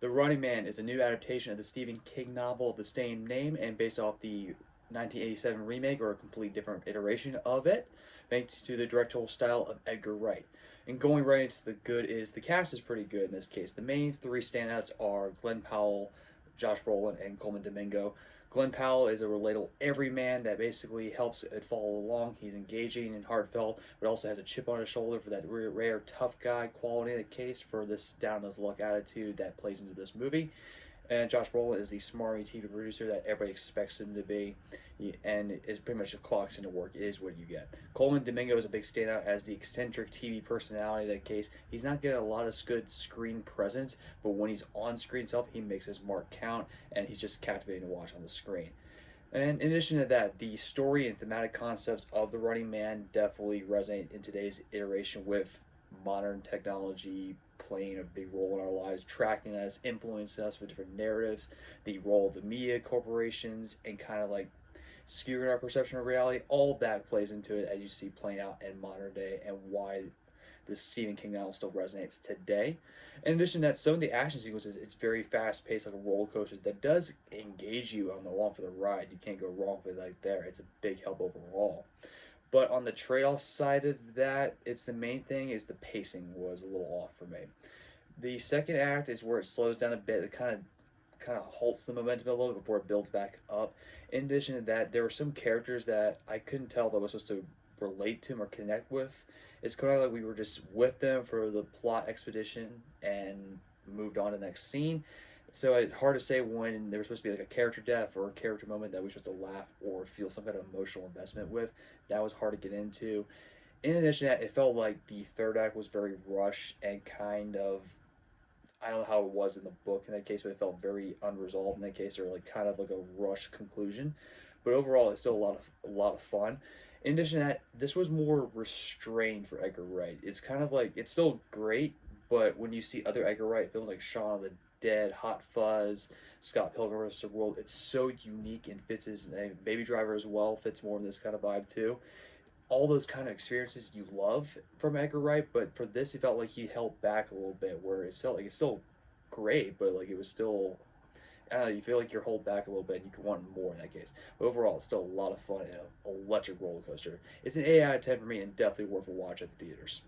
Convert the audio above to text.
The Running Man is a new adaptation of the Stephen King novel of the same name and based off the 1987 remake or a complete different iteration of it, thanks to the directorial style of Edgar Wright. And going right into the good is the cast is pretty good in this case. The main three standouts are Glenn Powell, Josh Brolin, and Coleman Domingo. Glenn Powell is a relatable everyman that basically helps it follow along. He's engaging and heartfelt, but also has a chip on his shoulder for that rare tough guy quality in the case for this down on his luck attitude that plays into this movie. And Josh Brolin is the smarmy TV producer that everybody expects him to be, and is pretty much clocks into work. It is what you get. Coleman Domingo is a big standout as the eccentric TV personality. In that case, he's not getting a lot of good screen presence, but when he's on screen itself, he makes his mark count, and he's just captivating to watch on the screen. And in addition to that, the story and thematic concepts of The Running Man definitely resonate in today's iteration with modern technology playing a big role in our lives, tracking us, influencing us with different narratives, the role of the media corporations, and kind of like skewing our perception of reality. All of that plays into it as you see playing out in modern day and why the Stephen King novel still resonates today. In addition to that, some of the action sequences, it's very fast paced, like a roller coaster that does engage you on the along for the ride. You can't go wrong with it like there. It's a big help overall. But on the trade-off side of that, it's the main thing is the pacing was a little off for me. The second act is where it slows down a bit. It kind of halts the momentum a little before it builds back up. In addition to that, there were some characters that I couldn't tell that I was supposed to relate to or connect with. It's kind of like we were just with them for the plot expedition and moved on to the next scene. So it's hard to say when there was supposed to be like a character death or a character moment that we were supposed to laugh or feel some kind of emotional investment with. That was hard to get into. In addition to that, it felt like the third act was very rushed and kind of, I don't know how it was in the book in that case, but it felt very unresolved in that case, or like kind of like a rushed conclusion. But overall, it's still a lot of fun. In addition to that, this was more restrained for Edgar Wright. It's kind of like it's still great, but when you see other Edgar Wright films like Shaun of the Dead, Hot Fuzz, Scott Pilgrim vs. the World, it's so unique and fits his name. Baby Driver as well fits more in this kind of vibe too. All those kind of experiences you love from Edgar Wright, but for this, it felt like he held back a little bit. Where it's still great, but like it was still, I don't know. You feel like you're held back a little bit, and you could want more in that case. But overall, it's still a lot of fun and an electric roller coaster. It's an 8 out of 10 for me, and definitely worth a watch at the theaters.